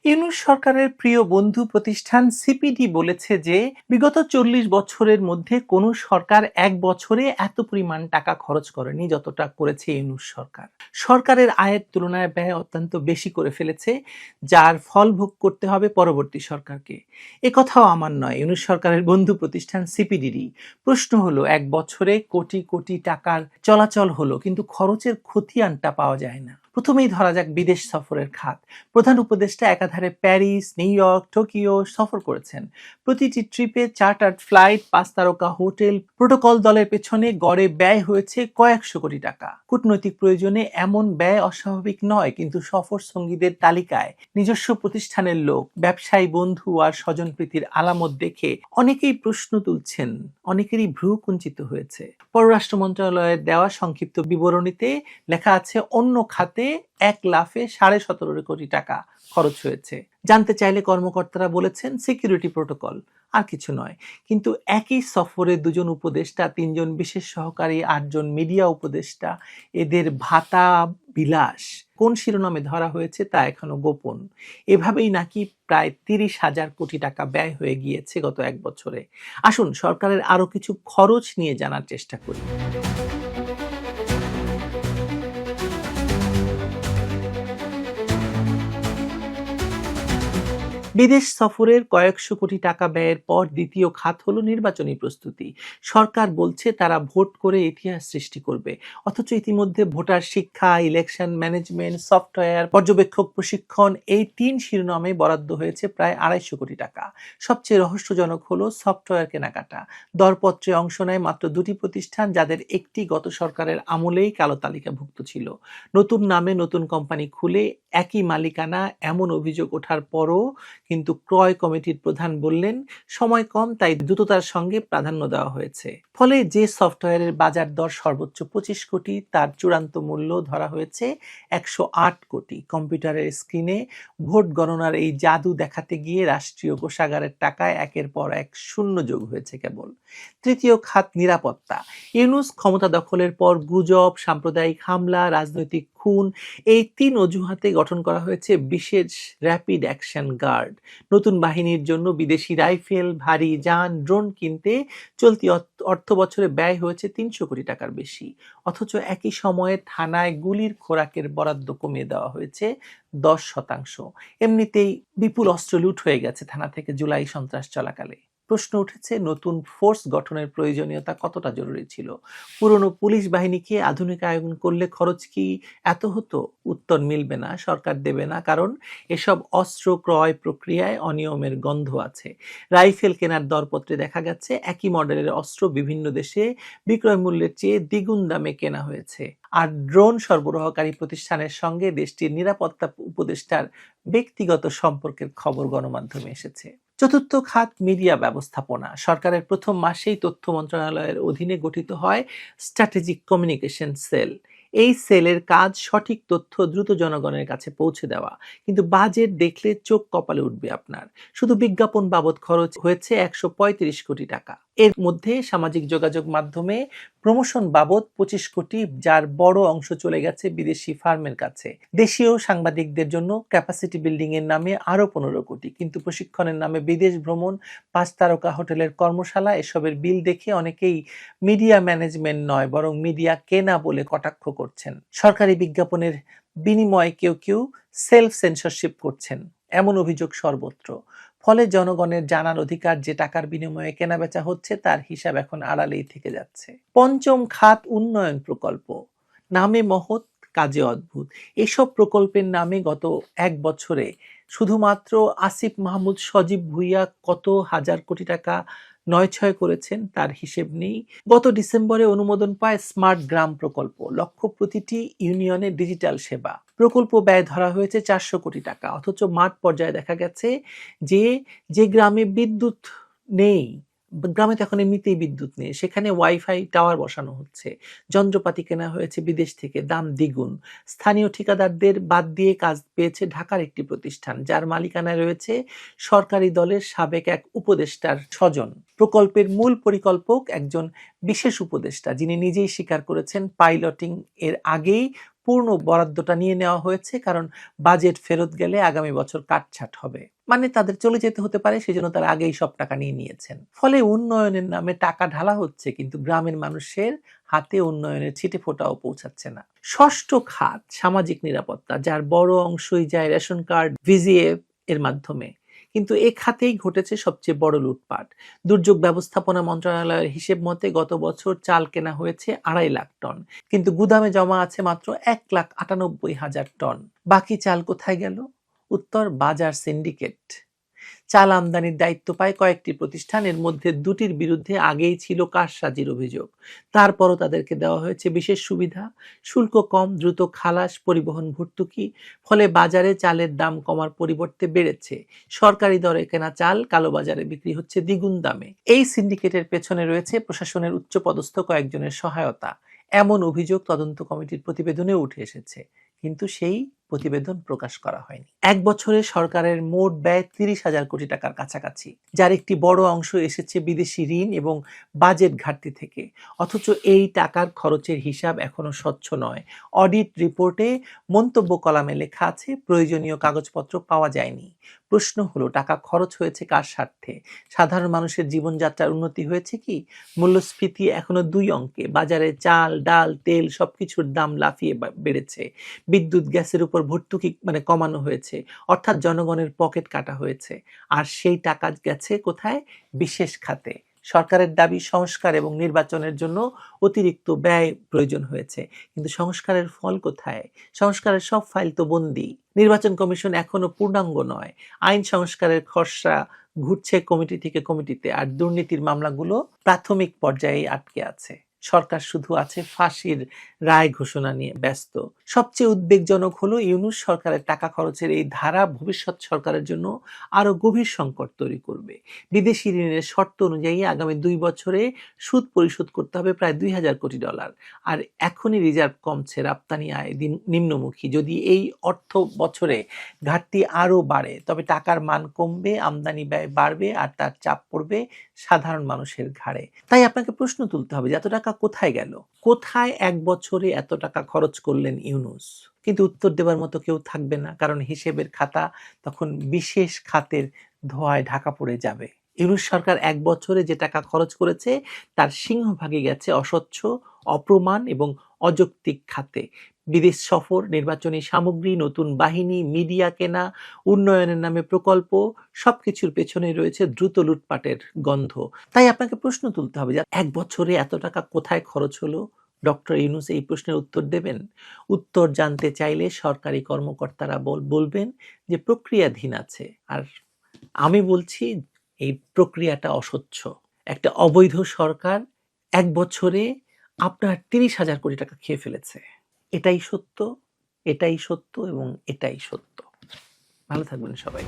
ইউনূস সরকারের প্রিয় বন্ধু প্রতিষ্ঠান সিপিডি বলেছে যে বিগত ৪০ বছরের মধ্যে কোনো সরকার এক বছরে এত পরিমাণ টাকা খরচ করেনি যতটা করেছে ইউনূস সরকার। সরকারের আয়ের তুলনায় ব্যয় অত্যন্ত বেশি করে ফেলেছে, যার ফল ভোগ করতে হবে পরবর্তী সরকারকে। একথাও আমার নয়, ইউনূস সরকারের বন্ধু প্রতিষ্ঠান সিপিডিরই। প্রশ্ন হলো, এক বছরে কোটি কোটি টাকার চলাচল হলো, কিন্তু খরচের খতিয়ানটা পাওয়া যায় না। প্রথমেই ধরা যাক বিদেশ সফরের খাত। প্রধান উপদেষ্টা একাধারে প্যারিস, নিউ ইয়র্ক, টোকিও সফর করেছেন। প্রতিটি ট্রিপে চার্টার্ড ফ্লাইট, ৫ তারকা হোটেল, প্রোটোকল দলের পেছনে গড়ে ব্যয় হয়েছে কয়েকশো কোটি টাকা। কূটনৈতিক প্রয়োজনে এমন ব্যয় অস্বাভাবিক নয়, কিন্তু সফর সঙ্গীদের তালিকায় নিজস্ব প্রতিষ্ঠানের লোক, ব্যবসায়ী বন্ধু আর স্বজনপ্রীতির আলামত দেখে অনেকেই প্রশ্ন তুলছেন, অনেকেরই ভ্রু কুঞ্চিত হয়েছে। পররাষ্ট্র মন্ত্রণালয়ের দেওয়া সংক্ষিপ্ত বিবরণীতে লেখা আছে, অন্য খাতে এক লাফে ১৭.৫ কোটি টাকা খরচ হয়েছে। জানতে চাইলে কর্মকর্তারা বলেছেন সিকিউরিটি প্রোটোকল, আর কিছু নয়। কিন্তু একই সফরে ২ উপদেষ্টা, ৩ বিশেষ সহকারী, ৮ মিডিয়া উপদেষ্টা, এদের ভাতা বিলাস কোন শিরোনামে ধরা হয়েছে তা এখনো গোপন। এভাবেই নাকি প্রায় ৩০,০০০ কোটি টাকা ব্যয় হয়ে গিয়েছে গত এক বছরে। আসুন সরকারের আরো কিছু খরচ নিয়ে জানার চেষ্টা করি। বিদেশ সফরের কয়েকশো কোটি টাকা ব্যয়ের পর দ্বিতীয় খাত হলো নির্বাচনী প্রস্তুতি। সরকার বলছে তারা ভোট করে ইতিহাস সৃষ্টি করবে, অথচ ইতিমধ্যে ভোটার শিক্ষা, ইলেকশন ম্যানেজমেন্ট, সফটওয়্যার, পর্যবেক্ষক প্রশিক্ষণ, এই ৩ শিরোনামে বরাদ্দ হয়েছে প্রায় ২৫০ কোটি টাকা। সবচেয়ে রহস্যজনক হলো সফটওয়্যার কেনাকাটা। দরপত্রে অংশ নেয় মাত্র ২টি প্রতিষ্ঠান, যাদের একটি গত সরকারের আমলেই কালো তালিকাভুক্ত ছিল। নতুন নামে নতুন কোম্পানি খুলে একই মালিকানা, এমন অভিযোগ ওঠার পরও কিন্তু ক্রয় কমিটির প্রধান বললেন সময় কম, তাই দ্রুততার সঙ্গে প্রাধান্য দেওয়া হয়েছে। ফলে যে সফটওয়্যারের বাজার দর সর্বোচ্চ ২৫ কোটি, তার চূড়ান্ত মূল্য ধরা হয়েছে ১০৮ কোটি। কম্পিউটারের স্ক্রিনে ভোট গণনার এই জাদু দেখাতে গিয়ে রাষ্ট্রীয় কোষাগারের টাকায় একের পর এক শূন্য যোগ হয়েছে কেবল। তৃতীয় খাত নিরাপত্তা। ইউনূস ক্ষমতা দখলের পর গুজব, সাম্প্রদায়িক হামলা, রাজনৈতিক খুন, এই ৩ অজুহাতে গঠন করা হয়েছে বিশেষ র্যাপিড অ্যাকশন গার্ড। নতুন বাহিনীর জন্য বিদেশি রাইফেল, ভারী যান, ড্রোন কিনতে চলতি অর্থ বছরে ব্যয় হয়েছে ৩০০ কোটি টাকার বেশি। অথচ একই সময়ে থানায় গুলির খোরাকের বরাদ্দ কমিয়ে দেওয়া হয়েছে ১০%। এমনিতেই বিপুল অস্ত্র লুট হয়ে গেছে থানা থেকে জুলাই সন্ত্রাস চলাকালে। প্রশ্ন উঠেছে, নতুন ফোর্স গঠনের প্রয়োজনীয়তা কতটা জরুরি ছিল? পুরনো পুলিশ বাহিনীকে আধুনিকায়ন করলে খরচ কি এত হতো? উত্তর মিলবে না, সরকার দেবে না, কারণ এসব অস্ত্র ক্রয় প্রক্রিয়ায় অনিয়মের গন্ধ আছে। রাইফেল কেনার দরপত্রে দেখা গেছে একই মডেলের অস্ত্র বিভিন্ন দেশে বিক্রয় মূল্যের চেয়ে দ্বিগুণ দামে কেনা হয়েছে। আর ড্রোন সরবরাহকারী প্রতিষ্ঠানের সঙ্গে দেশটির নিরাপত্তা উপদেষ্টার ব্যক্তিগত সম্পর্কের খবর গণমাধ্যমে এসেছে। চতুর্থ খাত মিডিয়া ব্যবস্থাপনা। সরকারের প্রথম মাসেই তথ্য মন্ত্রণালয়ের অধীনে গঠিত হয় স্ট্র্যাটেজিক কমিউনিকেশন সেল। এই সেলের কাজ সঠিক তথ্য দ্রুত জনগণের কাছে পৌঁছে দেওয়া। কিন্তু বাজেট দেখলে চোখ কপালে উঠবে আপনার। শুধু বিজ্ঞাপন বাবদ খরচ হয়েছে ১৩৫ কোটি টাকা। এর মধ্যে সামাজিক যোগাযোগ মাধ্যমে প্রমোশন বাবদ ২৫ কোটি, যার বড় অংশ চলে গেছে বিদেশি ফার্মের কাছে। দেশীয় সাংবাদিকদের জন্য ক্যাপাসিটি বিল্ডিং এর নামে আরো ১৫ কোটি, কিন্তু প্রশিক্ষণের নামে বিদেশ ভ্রমণ, ৫ তারকা হোটেলের কর্মশালা, এসবের বিল দেখে অনেকেই মিডিয়া ম্যানেজমেন্ট নয় বরং মিডিয়া কেনা বলে কটাক্ষ করছেন। সরকারি বিজ্ঞাপনের বিনিময়ে কেউ কেউ সেলফ সেন্সরশিপ করছেন, এমন অভিযোগ সর্বত্র। ফলে জনগণের জানার অধিকার যে টাকার বিনিময়ে কেনাবেচা হচ্ছে তার হিসাব এখন আড়ালেই থেকে যাচ্ছে। পঞ্চম খাত উন্নয়ন প্রকল্প। নামে মহৎ, কাজে অদ্ভুত। এসব প্রকল্পের নামে গত এক বছরে শুধুমাত্র আসিফ মাহমুদ, সজীব ভুঁইয়া কত হাজার কোটি টাকা নয়-ছয় করেছেন তার হিসেব নেই। গত ডিসেম্বরে অনুমোদন পায় স্মার্ট গ্রাম প্রকল্প, লক্ষ্য প্রতিটি ইউনিয়নে ডিজিটাল সেবা। প্রকল্প ব্যয় ধরা হয়েছে ৪০০ কোটি টাকা, অথচ মাঠ পর্যায়ে দেখা গেছে যে যে গ্রামে বিদ্যুৎ নেই, গ্রামে তো এখন এমনিতেই বিদ্যুৎ নেই, সেখানে ওয়াইফাই টাওয়ার বসানো হচ্ছে। যন্ত্রপাতি কেনা হয়েছে বিদেশ থেকে, দাম দ্বিগুণ। স্থানীয় ঠিকাদারদের বাদ দিয়ে কাজ পেয়েছে ঢাকার একটি প্রতিষ্ঠান, যার মালিকানায় রয়েছে সরকারি দলের সাবেক এক উপদেষ্টার স্বজন। প্রকল্পের মূল পরিকল্পক একজন বিশেষ উপদেষ্টা, যিনি নিজেই স্বীকার করেছেন পাইলটিং এর আগেই পূর্ণ বরাদ্দটা নিয়ে নেওয়া হয়েছে, কারণ বাজেট ফেরত গেলে আগামী বছর কাটছাট হবে। মানে তাদের চলে যেতে হতে পারে, সেজন্য তারা আগেই সব টাকা নিয়ে নিয়েছেন। ফলে উন্নয়নের নামে টাকা ঢালা হচ্ছে, কিন্তু গ্রামের মানুষের হাতে উন্নয়নের ছিটেফোঁটাও পৌঁছাচ্ছে না। ষষ্ঠ খাত সামাজিক নিরাপত্তা, যার বড় অংশই যায় রেশন কার্ড, ভিজিএফ এর মাধ্যমে। কিন্তু এ খাতেই ঘটেছে সবচেয়ে বড় লুটপাট। দুর্যোগ ব্যবস্থাপনা মন্ত্রণালয়ের হিসেব মতে গত বছর চাল কেনা হয়েছে 2.5 লাখ টন, কিন্তু গুদামে জমা আছে মাত্র 1,98,000 টন। বাকি চাল কোথায় গেল? উত্তর, বাজার সিন্ডিকেট। চাল আমদানির দায়িত্ব পায় কয়েকটি প্রতিষ্ঠান, এর মধ্যে দুটির বিরুদ্ধে আগেই ছিল কারসাজির অভিযোগ। তারপরও তাদেরকে দেওয়া হয়েছে বিশেষ সুবিধা, শুল্ক কম, দ্রুত খালাস, পরিবহন ভর্তুকি। ফলে বাজারে চালের দাম কমার পরিবর্তে বেড়েছে। সরকারি দরে কেনা চাল কালোবাজারে বিক্রি হচ্ছে দ্বিগুণ দামে। এই সিন্ডিকেটের পেছনে রয়েছে প্রশাসনের উচ্চপদস্থ কয়েকজনের সহায়তা, এমন অভিযোগ তদন্ত কমিটির প্রতিবেদনে উঠে এসেছে, কিন্তু সেই প্রতিবেদন প্রকাশ করা হয়নি। এক বছরে সরকারের মোট ব্যয় 30,000 কোটি টাকার কাছাকাছি, যার একটি বড় অংশ এসেছে বিদেশি ঋণ এবং বাজেট ঘাটতি থেকে। অথচ এই টাকার খরচের হিসাব এখনো স্বচ্ছ নয়। অডিট রিপোর্টে মন্তব্য কলামে লেখা আছে প্রয়োজনীয় কাগজপত্র পাওয়া যায়নি। প্রশ্ন হলো, টাকা খরচ হয়েছে কার স্বার্থে? সাধারণ মানুষের জীবনযাত্রার উন্নতি হয়েছে কি? মূল্যস্ফীতি এখনো 2 অঙ্কে। বাজারে চাল, ডাল, তেল সবকিছুর দাম লাফিয়ে বেড়েছে। বিদ্যুৎ, গ্যাসের উপর ভর্তুকি কমানো হয়েছে, অর্থাৎ জনগণের পকেট কাটা হয়েছে। আর সেই টাকা গেছে কোথায়? বিশেষ খাতে। সরকারের দাবি সংস্কার এবং নির্বাচনের জন্য অতিরিক্ত ব্যয় প্রয়োজন হয়েছে, কিন্তু সংস্কারের ফল কোথায়? সংস্কারের সব ফাইল তো বন্দী। নির্বাচন কমিশন এখনো পূর্ণাঙ্গ নয়। আইন সংস্কারের খসড়া ঘুরছে কমিটি থেকে কমিটিতে, আর দুর্নীতির মামলাগুলো প্রাথমিক পর্যায়ে আটকে আছে। সরকার শুধু আছে ফাঁসির রায় ঘোষণা নিয়ে ব্যস্ত। সবচেয়ে উদ্বেগজনক হলো ইউনূস সরকারের টাকা খরচের এই ধারা ভবিষ্যৎ সরকারের জন্য আরো গভীর সংকট তৈরি করবে। বিদেশি ঋণের শর্ত অনুযায়ী আগামী 2 বছরে সুদ পরিশোধ করতে হবে প্রায় $2,000 কোটি। আর এখনই রিজার্ভ কমছে, রপ্তানি আয় নিম্নমুখী। যদি এই অর্থ বছরে ঘাটতি আরো বাড়ে, তবে টাকার মান কমবে, আমদানি ব্যয় বাড়বে, আর তার চাপ পড়বে সাধারণ মানুষের ঘাড়ে। তাই আপনাকে প্রশ্ন তুলতে হবে যে এত টাকা কোথায় গেল? কোথায় এক বছরে এত টাকা খরচ করলেন ইউনূস? কিন্তু উত্তর দেবার মতো কেউ থাকবে না, কারণ হিসেবের খাতা তখন বিশেষ খাতের ধোঁয়ায় ঢাকা পড়ে যাবে। ইউনূস সরকার এক বছরে যে টাকা খরচ করেছে তার সিংহভাগই গেছে অস্বচ্ছ, অপ্রমাণ এবং অযৌক্তিক খাতে। বিদেশ সফর, নির্বাচনী সামগ্রী, নতুন বাহিনী, মিডিয়া কেনা, উন্নয়নের নামে প্রকল্প, সবকিছুর পেছনে রয়েছে দ্রুত লুটপাটের গন্ধ। তাই আপনাকে প্রশ্ন তুলতে হবে যে এক বছরে এত টাকা কোথায় খরচ হলো? ডক্টর ইউনূস এই প্রশ্নের উত্তর দেবেন? উত্তর জানতে চাইলে সরকারি কর্মকর্তারা বলবেন যে প্রক্রিয়াধীন আছে। আর আমি বলছি এই প্রক্রিয়াটা অস্বচ্ছ। একটা অবৈধ সরকার এক বছরে আপনার 30,000 কোটি টাকা খেয়ে ফেলেছে। এটাই সত্য, এটাই সত্য এবং এটাই সত্য। ভালো থাকবেন সবাই।